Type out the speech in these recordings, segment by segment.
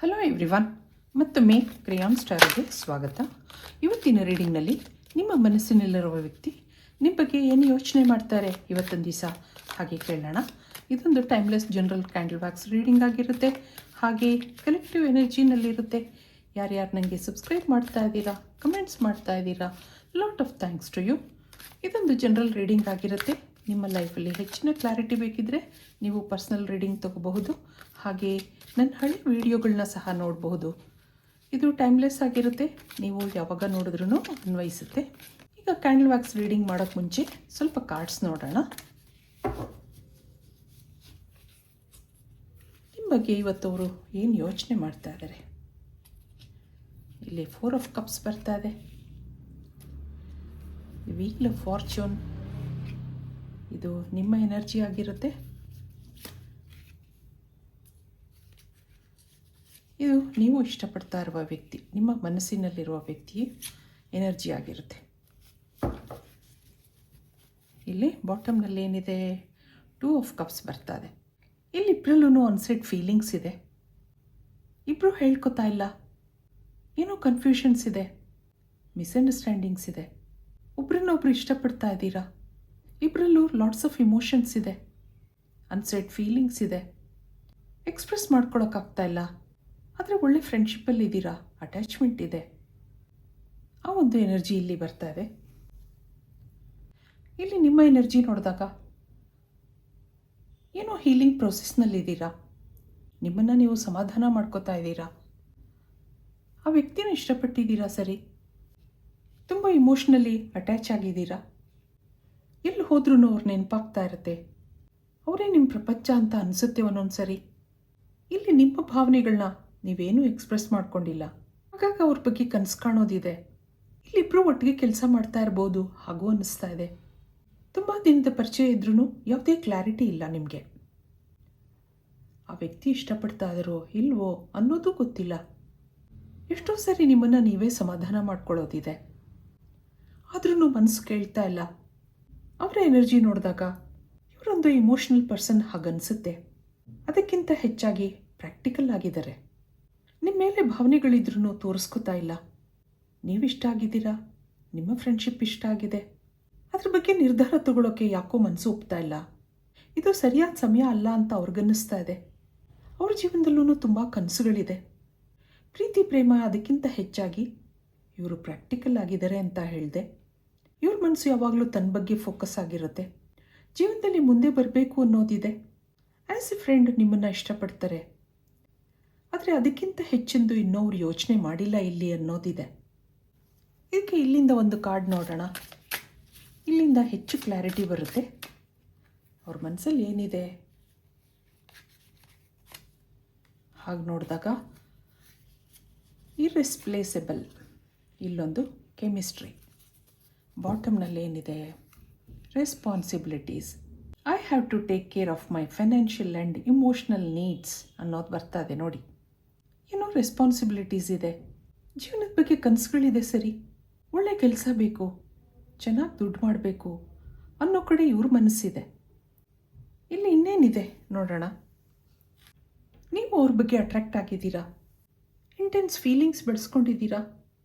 Hello everyone, ಮತ್ತೊಮ್ಮೆ ಕ್ರಿಯಾನ್ ಸ್ಟಾರ್ಗೆ ಸ್ವಾಗತ. ಇವತ್ತಿನ ರೀಡಿಂಗ್ನಲ್ಲಿ ನಿಮ್ಮ ಮನಸ್ಸಿನಲ್ಲಿರುವ ವ್ಯಕ್ತಿ ನಿಮ್ಮ ಬಗ್ಗೆ ಏನು ಯೋಚನೆ ಮಾಡ್ತಾರೆ ಇವತ್ತೊಂದು ದಿವಸ ಹಾಗೆ ಕೇಳೋಣ. ಇದೊಂದು timeless general candle wax reading ಆಗಿರುತ್ತೆ, ಹಾಗೆ ಕಲೆಕ್ಟಿವ್ ಎನರ್ಜಿನಲ್ಲಿರುತ್ತೆ. ಯಾರ್ಯಾರು ನನಗೆ ಸಬ್ಸ್ಕ್ರೈಬ್ ಮಾಡ್ತಾ ಇದ್ದೀರಾ, ಕಮೆಂಟ್ಸ್ ಮಾಡ್ತಾ ಇದ್ದೀರಾ, lot of thanks to you. ಇದೊಂದು ಜನರಲ್ ರೀಡಿಂಗ್ ಆಗಿರುತ್ತೆ. ನಿಮ್ಮ ಲೈಫಲ್ಲಿ ಹೆಚ್ಚಿನ ಕ್ಲಾರಿಟಿ ಬೇಕಿದ್ದರೆ ನೀವು ಪರ್ಸ್ನಲ್ ರೀಡಿಂಗ್ ತೊಗೋಬಹುದು, ಹಾಗೆ ನನ್ನ ಹಳೆ ವೀಡಿಯೋಗಳನ್ನ ಸಹ ನೋಡಬಹುದು. ಇದು ಟೈಮ್ಲೆಸ್ ಆಗಿರುತ್ತೆ, ನೀವು ಯಾವಾಗ ನೋಡಿದ್ರೂ ಅನ್ವಯಿಸುತ್ತೆ. ಈಗ ಕ್ಯಾಂಡಲ್ ವ್ಯಾಕ್ಸ್ ರೀಡಿಂಗ್ ಮಾಡೋಕ್ಕೆ ಮುಂಚೆ ಸ್ವಲ್ಪ ಕಾರ್ಡ್ಸ್ ನೋಡೋಣ. ನಿಮ್ಮ ಬಗ್ಗೆ ಇವತ್ತು ಅವರು ಏನು ಯೋಚನೆ ಮಾಡ್ತಾ ಇದ್ದಾರೆ. ಇಲ್ಲಿ 4 ಆಫ್ ಕಪ್ಸ್ ಬರ್ತಾ ಇದೆ, ವೀಲ್ ಆಫ್ ಫಾರ್ಚೂನ್, ಇದು ನಿಮ್ಮ ಎನರ್ಜಿ ಆಗಿರುತ್ತೆ. ಇದು ನೀವು ಇಷ್ಟಪಡ್ತಾ ಇರುವ ವ್ಯಕ್ತಿ, ನಿಮ್ಮ ಮನಸ್ಸಿನಲ್ಲಿರುವ ವ್ಯಕ್ತಿ ಎನರ್ಜಿ ಆಗಿರುತ್ತೆ. ಇಲ್ಲಿ ಬಾಟಮ್ನಲ್ಲಿ ಏನಿದೆ, 2 ಆಫ್ ಕಪ್ಸ್ ಬರ್ತಾ ಇದೆ. ಇಲ್ಲಿ ಇಬ್ಬರಲ್ಲೂ ಅನ್ಸೆಟ್ ಫೀಲಿಂಗ್ಸ್ ಇದೆ, ಇಬ್ಬರು ಹೇಳ್ಕೊತಾ ಇಲ್ಲ, ಏನೋ ಕನ್ಫ್ಯೂಷನ್ಸ್ ಇದೆ, ಮಿಸ್ಅಂಡರ್ಸ್ಟ್ಯಾಂಡಿಂಗ್ಸ್ ಇದೆ. ಒಬ್ರನ್ನೊಬ್ರು ಇಷ್ಟಪಡ್ತಾ ಇದ್ದೀರಾ, ಇಬ್ಬರಲ್ಲೂ ಲಾಟ್ಸ್ ಆಫ್ ಇಮೋಷನ್ಸ್ ಇದೆ, ಅನ್ಸೆಟ್ ಫೀಲಿಂಗ್ಸ್ ಇದೆ, ಎಕ್ಸ್ಪ್ರೆಸ್ ಮಾಡ್ಕೊಳಕ್ಕಾಗ್ತಾ ಇಲ್ಲ. ಆದರೆ ಒಳ್ಳೆ ಫ್ರೆಂಡ್ಶಿಪ್ಪಲ್ಲಿ ಇದ್ದೀರಾ, ಅಟ್ಯಾಚ್ಮೆಂಟ್ ಇದೆ. ಆ ಒಂದು ಎನರ್ಜಿ ಇಲ್ಲಿ ಬರ್ತಾ ಇದೆ. ಇಲ್ಲಿ ನಿಮ್ಮ ಎನರ್ಜಿ ನೋಡಿದಾಗ ಏನೋ ಹೀಲಿಂಗ್ ಪ್ರೊಸೆಸ್ನಲ್ಲಿದ್ದೀರಾ, ನಿಮ್ಮನ್ನು ನೀವು ಸಮಾಧಾನ ಮಾಡ್ಕೋತಾ ಇದ್ದೀರಾ, ಆ ವ್ಯಕ್ತಿನ ಇಷ್ಟಪಟ್ಟಿದ್ದೀರಾ, ಸರಿ, ತುಂಬ ಇಮೋಷ್ನಲಿ ಅಟ್ಯಾಚ್ ಆಗಿದ್ದೀರಾ. ಎಲ್ಲಿ ಹೋದ್ರೂ ಅವ್ರು ನೆನಪಾಗ್ತಾ ಇರುತ್ತೆ, ಅವರೇ ನಿಮ್ಮ ಪ್ರಪಂಚ ಅಂತ ಅನಿಸುತ್ತೆ ಒಂದೊಂದು ಸರಿ. ಇಲ್ಲಿ ನಿಮ್ಮ ಭಾವನೆಗಳನ್ನ ನೀವೇನೂ ಎಕ್ಸ್ಪ್ರೆಸ್ ಮಾಡ್ಕೊಂಡಿಲ್ಲ, ಹಾಗಾಗಿ ಅವ್ರ ಬಗ್ಗೆ ಕನಸು ಕಾಣೋದಿದೆ. ಇಲ್ಲಿಬ್ಬರು ಒಟ್ಟಿಗೆ ಕೆಲಸ ಮಾಡ್ತಾ ಇರ್ಬೋದು ಹಾಗೂ ಅನ್ನಿಸ್ತಾ ಇದೆ. ತುಂಬ ದಿನದ ಪರಿಚಯ ಇದ್ರೂ ಯಾವುದೇ ಕ್ಲಾರಿಟಿ ಇಲ್ಲ ನಿಮಗೆ. ಆ ವ್ಯಕ್ತಿ ಇಷ್ಟಪಡ್ತಾ ಇದ್ದಾರೋ ಇಲ್ವೋ ಅನ್ನೋದು ಗೊತ್ತಿಲ್ಲ. ಎಷ್ಟೋ ಸರಿ ನಿಮ್ಮನ್ನು ನೀವೇ ಸಮಾಧಾನ ಮಾಡ್ಕೊಳ್ಳೋದಿದೆ, ಆದ್ರೂ ಮನಸ್ಸು ಕೇಳ್ತಾ ಇಲ್ಲ. ಅವರ ಎನರ್ಜಿ ನೋಡಿದಾಗ ಇವರೊಂದು ಇಮೋಷ್ನಲ್ ಪರ್ಸನ್ ಹಾಗನ್ಸುತ್ತೆ. ಅದಕ್ಕಿಂತ ಹೆಚ್ಚಾಗಿ ಪ್ರಾಕ್ಟಿಕಲ್ ಆಗಿದ್ದಾರೆ. ನಿಮ್ಮ ಮೇಲೆ ಭಾವನೆಗಳಿದ್ರೂ ತೋರಿಸ್ಕೋತಾ ಇಲ್ಲ. ನೀವಿಷ್ಟ ಆಗಿದ್ದೀರಾ, ನಿಮ್ಮ ಫ್ರೆಂಡ್ಶಿಪ್ ಇಷ್ಟ ಆಗಿದೆ, ಅದ್ರ ಬಗ್ಗೆ ನಿರ್ಧಾರ ತಗೊಳ್ಳೋಕ್ಕೆ ಯಾಕೋ ಮನಸ್ಸು ಒಪ್ತಾ ಇಲ್ಲ. ಇದು ಸರಿಯಾದ ಸಮಯ ಅಲ್ಲ ಅಂತ ಅವ್ರಿಗನ್ನಿಸ್ತಾ ಇದೆ. ಅವ್ರ ಜೀವನದಲ್ಲೂ ತುಂಬ ಕನಸುಗಳಿದೆ, ಪ್ರೀತಿ ಪ್ರೇಮ. ಅದಕ್ಕಿಂತ ಹೆಚ್ಚಾಗಿ ಇವರು ಪ್ರಾಕ್ಟಿಕಲ್ ಆಗಿದ್ದಾರೆ ಅಂತ ಹೇಳಿದೆ. ಇವ್ರ ಮನಸ್ಸು ಯಾವಾಗಲೂ ತನ್ನ ಬಗ್ಗೆ ಫೋಕಸ್ ಆಗಿರುತ್ತೆ, ಜೀವನದಲ್ಲಿ ಮುಂದೆ ಬರಬೇಕು ಅನ್ನೋದಿದೆ. ಆ್ಯಸ್ ಎ ಫ್ರೆಂಡ್ ನಿಮ್ಮನ್ನು ಇಷ್ಟಪಡ್ತಾರೆ, ಆದರೆ ಅದಕ್ಕಿಂತ ಹೆಚ್ಚಿಂದು ಇನ್ನೂ ಅವ್ರು ಯೋಚನೆ ಮಾಡಿಲ್ಲ ಇಲ್ಲಿ ಅನ್ನೋದಿದೆ. ಇದಕ್ಕೆ ಇಲ್ಲಿಂದ ಒಂದು ಕಾರ್ಡ್ ನೋಡೋಣ, ಇಲ್ಲಿಂದ ಹೆಚ್ಚು ಕ್ಲಾರಿಟಿ ಬರುತ್ತೆ. ಅವ್ರ ಮನಸ್ಸಲ್ಲಿ ಏನಿದೆ ಹಾಗೆ ನೋಡಿದಾಗ ಇರ್ರೆಸ್ಪ್ಲೇಸಬಲ್, ಇಲ್ಲೊಂದು ಕೆಮಿಸ್ಟ್ರಿ. ಬಾಟಮ್ನಲ್ಲಿ ಏನಿದೆ, responsibilities, I have to take care of my financial and emotional needs ಅನ್ನೋದು ಬರ್ತಾ ಇದೆ ನೋಡಿ. ಏನೋ ರೆಸ್ಪಾನ್ಸಿಬಿಲಿಟೀಸ್ ಇದೆ, ಜೀವನದ ಬಗ್ಗೆ ಕನಸುಗಳಿದೆ, ಸರಿ, ಒಳ್ಳೆ ಕೆಲಸ ಬೇಕು, ಚೆನ್ನಾಗಿ ದುಡ್ಡು ಮಾಡಬೇಕು ಅನ್ನೋ ಕಡೆ ಇವ್ರ ಮನಸ್ಸಿದೆ. ಇಲ್ಲಿ ಇನ್ನೇನಿದೆ ನೋಡೋಣ. ನೀವು ಅವ್ರ ಬಗ್ಗೆ ಅಟ್ರ್ಯಾಕ್ಟ್ ಆಗಿದ್ದೀರಾ, ಇಂಟೆನ್ಸ್ ಫೀಲಿಂಗ್ಸ್ ಬೆಳೆಸ್ಕೊಂಡಿದ್ದೀರಾ.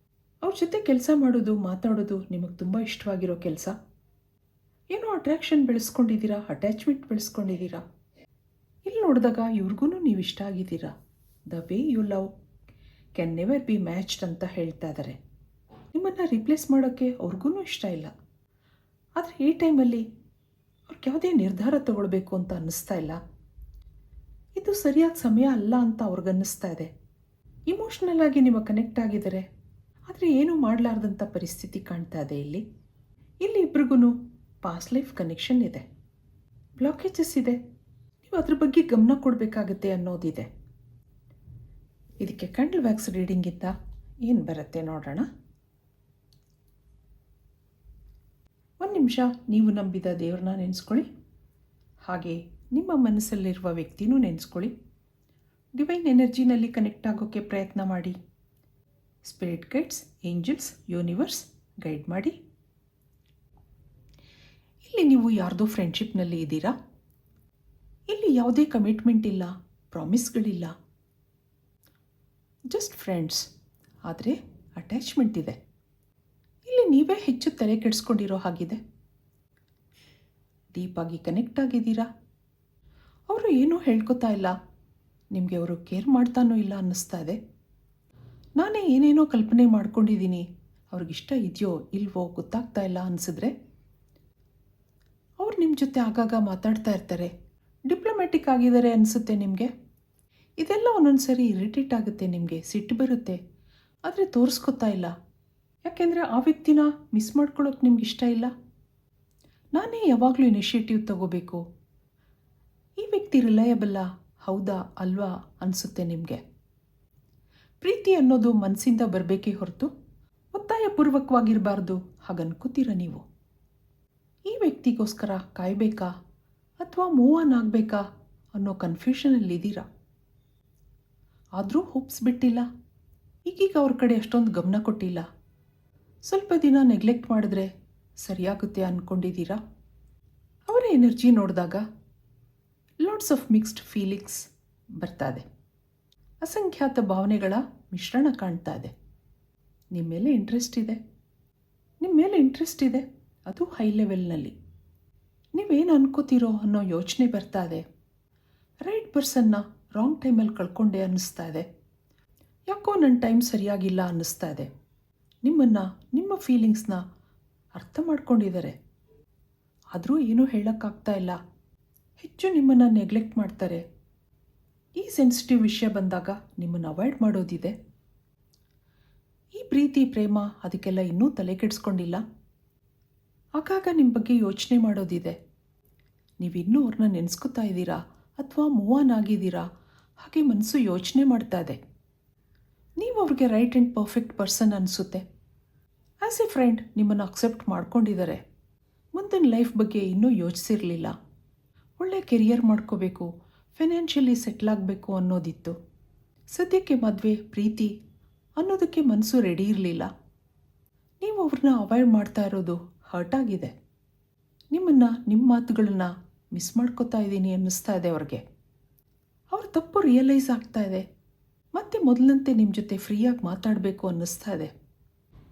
ಅವ್ರ ಜೊತೆ ಕೆಲಸ ಮಾಡೋದು, ಮಾತಾಡೋದು ನಿಮಗೆ ತುಂಬ ಇಷ್ಟವಾಗಿರೋ ಕೆಲಸ. ಏನೋ ಅಟ್ರ್ಯಾಕ್ಷನ್ ಬೆಳೆಸ್ಕೊಂಡಿದ್ದೀರಾ, ಅಟ್ಯಾಚ್ಮೆಂಟ್ ಬೆಳೆಸ್ಕೊಂಡಿದ್ದೀರಾ. ಇಲ್ಲಿ ನೋಡಿದಾಗ ಇವ್ರಿಗೂ ನೀವು ಇಷ್ಟ ಆಗಿದ್ದೀರಾ. The way you love can never be matched ಅಂತ ಹೇಳ್ತಾ ಇದ್ದಾರೆ. ನಿಮ್ಮನ್ನು ರಿಪ್ಲೇಸ್ ಮಾಡೋಕ್ಕೆ ಅವ್ರಿಗೂ ಇಷ್ಟ ಇಲ್ಲ. ಆದರೆ ಈ ಟೈಮಲ್ಲಿ ಅವ್ರಿಗೆ ಯಾವುದೇ ನಿರ್ಧಾರ ತಗೊಳ್ಬೇಕು ಅಂತ ಅನ್ನಿಸ್ತಾ ಇಲ್ಲ. ಇದು ಸರಿಯಾದ ಸಮಯ ಅಲ್ಲ ಅಂತ ಅವ್ರಿಗನ್ನಿಸ್ತಾ ಇದೆ. ಇಮೋಷ್ನಲ್ ಆಗಿ ನೀವು ಕನೆಕ್ಟ್ ಆಗಿದ್ದಾರೆ, ಆದರೆ ಏನೂ ಮಾಡಲಾರ್ದಂಥ ಪರಿಸ್ಥಿತಿ ಕಾಣ್ತಾ ಇದೆ. ಇಲ್ಲಿ ಇಬ್ರಿಗೂ ಪಾಸ್ಟ್ ಲೈಫ್ ಕನೆಕ್ಷನ್ ಇದೆ, ಬ್ಲಾಕೇಜಸ್ ಇದೆ, ನೀವು ಅದ್ರ ಬಗ್ಗೆ ಗಮನ ಕೊಡಬೇಕಾಗತ್ತೆ ಅನ್ನೋದಿದೆ. ಇದಕ್ಕೆ ಕ್ಯಾಂಡಲ್ ವ್ಯಾಕ್ಸ್ ರೀಡಿಂಗಿಂದ ಏನು ಬರುತ್ತೆ ನೋಡೋಣ. ಒಂದು ನಿಮಿಷ ನೀವು ನಂಬಿದ ದೇವ್ರನ್ನ ನೆನೆಸ್ಕೊಳ್ಳಿ, ಹಾಗೆ ನಿಮ್ಮ ಮನಸ್ಸಲ್ಲಿರುವ ವ್ಯಕ್ತಿನೂ ನೆನೆಸ್ಕೊಳ್ಳಿ. ಡಿವೈನ್ ಎನರ್ಜಿನಲ್ಲಿ ಕನೆಕ್ಟ್ ಆಗೋಕ್ಕೆ ಪ್ರಯತ್ನ ಮಾಡಿ. Spirit guides, angels, universe guide ಮಾಡಿ. ಇಲ್ಲಿ ನೀವು ಯಾರ್ದೋ ಫ್ರೆಂಡ್ಶಿಪ್ನಲ್ಲಿ ಇದ್ದೀರಾ. ಇಲ್ಲಿ ಯಾವುದೇ ಕಮಿಟ್ಮೆಂಟ್ ಇಲ್ಲ, ಪ್ರಾಮಿಸ್ಗಳಿಲ್ಲ. ಜಸ್ಟ್ ಫ್ರೆಂಡ್ಸ್, ಆದರೆ ಅಟ್ಯಾಚ್ಮೆಂಟ್ ಇದೆ. ಇಲ್ಲಿ ನೀವೇ ಹೆಚ್ಚು ತಲೆ ಕೆಡಿಸ್ಕೊಂಡಿರೋ ಹಾಗಿದೆ. ಡೀಪಾಗಿ ಕನೆಕ್ಟ್ ಆಗಿದ್ದೀರಾ. ಅವರು ಏನೂ ಹೇಳ್ಕೊತಾ ಇಲ್ಲ, ನಿಮಗೆ ಅವರು ಕೇರ್ ಮಾಡ್ತಾನೂ ಇಲ್ಲ ಅನ್ನಿಸ್ತಾ ಇದೆ. ನಾನೇ ಏನೇನೋ ಕಲ್ಪನೆ ಮಾಡ್ಕೊಂಡಿದ್ದೀನಿ, ಅವ್ರಿಗಿಷ್ಟ ಇದೆಯೋ ಇಲ್ವೋ ಗೊತ್ತಾಗ್ತಾ ಇಲ್ಲ ಅನಿಸಿದ್ರೆ ಅವ್ರು ನಿಮ್ಮ ಜೊತೆ ಆಗಾಗ ಮಾತಾಡ್ತಾ ಇರ್ತಾರೆ, ಡಿಪ್ಲೊಮ್ಯಾಟಿಕ್ ಆಗಿದ್ದಾರೆ ಅನಿಸುತ್ತೆ ನಿಮಗೆ. ಇದೆಲ್ಲ ಒಂದೊಂದು ಸರಿ ಇರಿಟೇಟ್ ಆಗುತ್ತೆ, ನಿಮಗೆ ಸಿಟ್ಟು ಬರುತ್ತೆ, ಆದರೆ ತೋರಿಸ್ಕೊತಾ ಇಲ್ಲ. ಯಾಕೆಂದರೆ ಆ ವ್ಯಕ್ತಿನ ಮಿಸ್ ಮಾಡ್ಕೊಳ್ಳೋಕೆ ನಿಮ್ಗೆ ಇಷ್ಟ ಇಲ್ಲ. ನಾನೇ ಯಾವಾಗಲೂ ಇನಿಷಿಯೇಟಿವ್ ತಗೋಬೇಕು. ಈ ವ್ಯಕ್ತಿ ರಿಲಯಬಲ್ಲ, ಹೌದಾ ಅಲ್ವಾ ಅನಿಸುತ್ತೆ ನಿಮಗೆ. ಪ್ರೀತಿ ಅನ್ನೋದು ಮನಸ್ಸಿಂದ ಬರಬೇಕೇ ಹೊರತು ಒತ್ತಾಯಪೂರ್ವಕವಾಗಿರಬಾರ್ದು ಹಾಗನ್ಕೋತೀರ ನೀವು. ಈ ವ್ಯಕ್ತಿಗೋಸ್ಕರ ಕಾಯಬೇಕಾ ಅಥವಾ ಮೂವ್ ಆನ್ ಆಗಬೇಕಾ ಅನ್ನೋ ಕನ್ಫ್ಯೂಷನಲ್ಲಿದ್ದೀರಾ. ಆದರೂ ಹೋಪ್ಸ್ ಬಿಟ್ಟಿಲ್ಲ. ಈಗೀಗ ಅವ್ರ ಕಡೆ ಅಷ್ಟೊಂದು ಗಮನ ಕೊಟ್ಟಿಲ್ಲ. ಸ್ವಲ್ಪ ದಿನ ನೆಗ್ಲೆಕ್ಟ್ ಮಾಡಿದ್ರೆ ಸರಿಯಾಗುತ್ತೆ ಅಂದ್ಕೊಂಡಿದ್ದೀರಾ. ಅವರ ಎನರ್ಜಿ ನೋಡಿದಾಗ ಲಾಟ್ಸ್ ಆಫ್ ಮಿಕ್ಸ್ಡ್ ಫೀಲಿಂಗ್ಸ್ ಬರ್ತಾ ಇದೆ. ಅಸಂಖ್ಯಾತ ಭಾವನೆಗಳ ಮಿಶ್ರಣ ಕಾಣ್ತಾ ಇದೆ. ನಿಮ್ಮ ಮೇಲೆ ಇಂಟ್ರೆಸ್ಟ್ ಇದೆ, ಅದು ಹೈ ಲೆವೆಲ್ನಲ್ಲಿ. ನೀವೇನು ಅನ್ಕೋತೀರೋ ಅನ್ನೋ ಯೋಚನೆ ಬರ್ತಾ ಇದೆ. ರೈಟ್ ಪರ್ಸನ್ನ ರಾಂಗ್ ಟೈಮಲ್ಲಿ ಕಳ್ಕೊಂಡೆ ಅನ್ನಿಸ್ತಾ ಇದೆ. ಯಾಕೋ ನನ್ನ ಟೈಮ್ ಸರಿಯಾಗಿಲ್ಲ ಅನ್ನಿಸ್ತಾ ಇದೆ. ನಿಮ್ಮ ಫೀಲಿಂಗ್ಸ್ನ ಅರ್ಥ ಮಾಡ್ಕೊಂಡಿದ್ದಾರೆ, ಆದರೂ ಏನೂ ಹೇಳೋಕ್ಕಾಗ್ತಾ ಇಲ್ಲ. ಹೆಚ್ಚು ನಿಮ್ಮನ್ನು ನೆಗ್ಲೆಕ್ಟ್ ಮಾಡ್ತಾರೆ. ಈ ಸೆನ್ಸಿಟಿವ್ ವಿಷಯ ಬಂದಾಗ ನಿಮ್ಮನ್ನು ಅವಾಯ್ಡ್ ಮಾಡೋದಿದೆ. ಈ ಪ್ರೀತಿ ಪ್ರೇಮ ಅದಕ್ಕೆಲ್ಲ ಇನ್ನೂ ತಲೆ ಕೆಡಿಸ್ಕೊಂಡಿಲ್ಲ. ಆಗಾಗ ನಿಮ್ಮ ಬಗ್ಗೆ ಯೋಚನೆ ಮಾಡೋದಿದೆ. ನೀವಿನ್ನೂ ಅವ್ರನ್ನ ನೆನೆಸ್ಕೊತಾ ಇದ್ದೀರಾ ಅಥವಾ ಮೂವ್ ಆನ್ ಆಗಿದ್ದೀರಾ, ಹಾಗೆ ಮನಸ್ಸು ಯೋಚನೆ ಮಾಡ್ತಾ ಇದೆ. ನೀವು ಅವ್ರಿಗೆ ರೈಟ್ ಆ್ಯಂಡ್ ಪರ್ಫೆಕ್ಟ್ ಪರ್ಸನ್ ಅನಿಸುತ್ತೆ. ಆ್ಯಸ್ ಎ ಫ್ರೆಂಡ್ ನಿಮ್ಮನ್ನು ಅಕ್ಸೆಪ್ಟ್ ಮಾಡ್ಕೊಂಡಿದ್ದಾರೆ. ಮುಂದಿನ ಲೈಫ್ ಬಗ್ಗೆ ಇನ್ನೂ ಯೋಚಿಸಿರಲಿಲ್ಲ. ಒಳ್ಳೆ ಕೆರಿಯರ್ ಮಾಡ್ಕೋಬೇಕು, ಫೈನಾನ್ಷಿಯಲಿ ಸೆಟ್ಲ್ ಆಗಬೇಕು ಅನ್ನೋದಿತ್ತು. ಸದ್ಯಕ್ಕೆ ಮದುವೆ ಪ್ರೀತಿ ಅನ್ನೋದಕ್ಕೆ ಮನಸ್ಸು ರೆಡಿ ಇರಲಿಲ್ಲ. ನೀವು ಅವ್ರನ್ನ ಅವಾಯ್ಡ್ ಮಾಡ್ತಾ ಇರೋದು ಹರ್ಟ್ ಆಗಿದೆ. ನಿಮ್ಮ ಮಾತುಗಳನ್ನು ಮಿಸ್ ಮಾಡ್ಕೋತಾ ಇದ್ದೀನಿ ಅನ್ನಿಸ್ತಾ ಇದೆ ಅವ್ರಿಗೆ. ಅವ್ರ ತಪ್ಪು ರಿಯಲೈಸ್ ಆಗ್ತಾ ಇದೆ. ಮತ್ತೆ ಮೊದಲಂತೆ ನಿಮ್ಮ ಜೊತೆ ಫ್ರೀಯಾಗಿ ಮಾತಾಡಬೇಕು ಅನ್ನಿಸ್ತಾ ಇದೆ.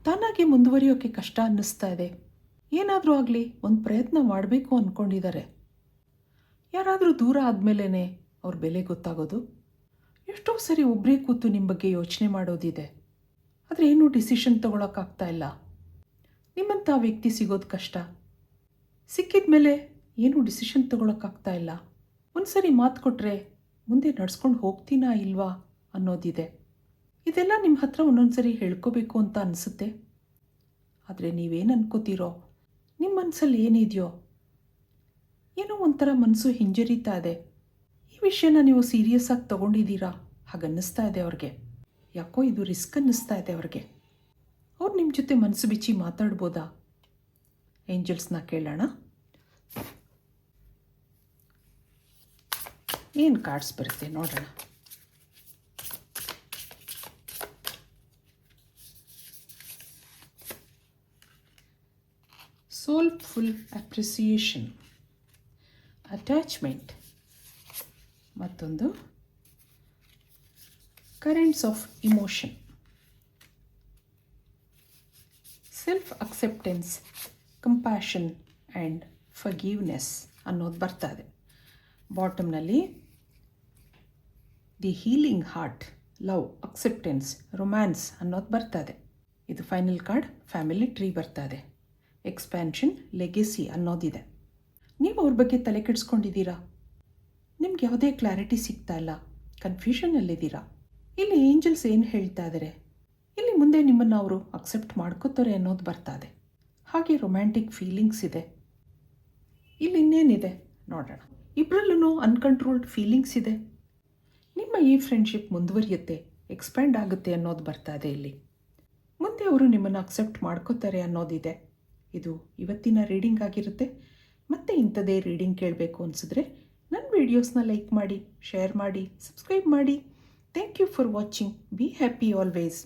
ತಾನಾಗೆ ಮುಂದುವರಿಯೋಕ್ಕೆ ಕಷ್ಟ ಅನ್ನಿಸ್ತಾ ಇದೆ. ಏನಾದರೂ ಆಗಲಿ ಒಂದು ಪ್ರಯತ್ನ ಮಾಡಬೇಕು ಅಂದ್ಕೊಂಡಿದ್ದಾರೆ. ಯಾರಾದರೂ ದೂರ ಆದಮೇಲೇ ಅವ್ರ ಬೆಲೆ ಗೊತ್ತಾಗೋದು. ಎಷ್ಟೋ ಸರಿ ಒಬ್ಬರೇ ಕೂತು ನಿಮ್ಮ ಬಗ್ಗೆ ಯೋಚನೆ ಮಾಡೋದಿದೆ, ಆದರೆ ಏನೂ ಡಿಸಿಷನ್ ತೊಗೊಳಕ್ಕಾಗ್ತಾ ಇಲ್ಲ. ನಿಮ್ಮಂಥ ವ್ಯಕ್ತಿ ಸಿಗೋದು ಕಷ್ಟ. ಸಿಕ್ಕಿದ ಮೇಲೆ ಏನೂ ಡಿಸಿಷನ್ ತೊಗೊಳಕ್ಕಾಗ್ತಾ ಇಲ್ಲ. ಒಂದು ಸರಿ ಮಾತು ಕೊಟ್ಟರೆ ಮುಂದೆ ನಡ್ಸ್ಕೊಂಡು ಹೋಗ್ತೀನಾ ಇಲ್ವಾ ಅನ್ನೋದಿದೆ. ಇದೆಲ್ಲ ನಿಮ್ಮ ಹತ್ರ ಒಂದೊಂದು ಸರಿ ಹೇಳ್ಕೋಬೇಕು ಅಂತ ಅನಿಸುತ್ತೆ. ಆದರೆ ನೀವೇನು ಅನ್ಕೋತೀರೋ, ನಿಮ್ಮ ಮನಸ್ಸಲ್ಲಿ ಏನಿದೆಯೋ, ಏನೋ ಒಂಥರ ಮನಸ್ಸು ಹಿಂಜರಿತಾ ಇದೆ. ಈ ವಿಷಯನ ನೀವು ಸೀರಿಯಸ್ ಆಗಿ ತೊಗೊಂಡಿದ್ದೀರಾ ಹಾಗನ್ನಿಸ್ತಾ ಇದೆ ಅವ್ರಿಗೆ. ಯಾಕೋ ಇದು ರಿಸ್ಕ್ ಅನ್ನಿಸ್ತಾ ಇದೆ ಅವ್ರಿಗೆ. ಅವ್ರು ನಿಮ್ಮ ಜೊತೆ ಮನಸ್ಸು ಬಿಚ್ಚಿ ಮಾತಾಡ್ಬೋದಾ? ಏಂಜಲ್ಸ್ನ ಕೇಳೋಣ. ಏನು ಕಾರ್ಡ್ಸ್ ಬರುತ್ತೆ ನೋಡೋಣ. soulful appreciation, attachment, ಮತ್ತೊಂದು currents of emotion, self acceptance, compassion and forgiveness ಅನ್ನೋದು ಬರ್ತಾ ಇದೆ. ಬಾಟಮ್ನಲ್ಲಿ the healing heart, love, acceptance, romance ಅನ್ನೋದು ಬರ್ತಾ ಇದೆ. ಇದು ಫೈನಲ್ ಕಾರ್ಡ್ ಫ್ಯಾಮಿಲಿ ಟ್ರೀ ಬರ್ತಾ ಇದೆ. ಎಕ್ಸ್ಪ್ಯಾನ್ಷನ್, ಲೆಗೆಸಿ ಅನ್ನೋದಿದೆ. ನೀವು ಅವ್ರ ಬಗ್ಗೆ ತಲೆ ಕೆಡಿಸ್ಕೊಂಡಿದ್ದೀರಾ. ನಿಮ್ಗೆ ಯಾವುದೇ ಕ್ಲಾರಿಟಿ ಸಿಗ್ತಾ ಇಲ್ಲ, ಕನ್ಫ್ಯೂಷನಲ್ಲಿದ್ದೀರಾ. ಇಲ್ಲಿ ಏಂಜಲ್ಸ್ ಏನು ಹೇಳ್ತಾ ಇದ್ದಾರೆ, ಇಲ್ಲಿ ಮುಂದೆ ನಿಮ್ಮನ್ನು ಅವರು ಅಕ್ಸೆಪ್ಟ್ ಮಾಡ್ಕೋತಾರೆ ಅನ್ನೋದು ಬರ್ತಾ ಇದೆ. ಹಾಗೆ ರೊಮ್ಯಾಂಟಿಕ್ ಫೀಲಿಂಗ್ಸ್ ಇದೆ. ಇಲ್ಲಿ ಇನ್ನೇನಿದೆ ನೋಡೋಣ. ಇಬ್ಬರಲ್ಲೂ ಅನ್ಕಂಟ್ರೋಲ್ಡ್ ಫೀಲಿಂಗ್ಸ್ ಇದೆ. ನಿಮ್ಮ ಈ ಫ್ರೆಂಡ್ಶಿಪ್ ಮುಂದುವರಿಯುತ್ತೆ, ಎಕ್ಸ್ಪ್ಯಾಂಡ್ ಆಗುತ್ತೆ ಅನ್ನೋದು ಬರ್ತಾ ಇದೆ. ಇಲ್ಲಿ ಮುಂದೆ ಅವರು ನಿಮ್ಮನ್ನು ಅಕ್ಸೆಪ್ಟ್ ಮಾಡ್ಕೋತಾರೆ ಅನ್ನೋದಿದೆ. ಇದು ಇವತ್ತಿನ ರೀಡಿಂಗ್ ಆಗಿರುತ್ತೆ. ಮತ್ತೆ ಇಂಥದೇ ರೀಡಿಂಗ್ ಕೇಳಬೇಕು ಅನಿಸಿದ್ರೆ ನನ್ನ ವೀಡಿಯೋಸ್ನ ಲೈಕ್ ಮಾಡಿ, ಶೇರ್ ಮಾಡಿ, ಸಬ್ಸ್ಕ್ರೈಬ್ ಮಾಡಿ. Thank you for watching. Be happy always.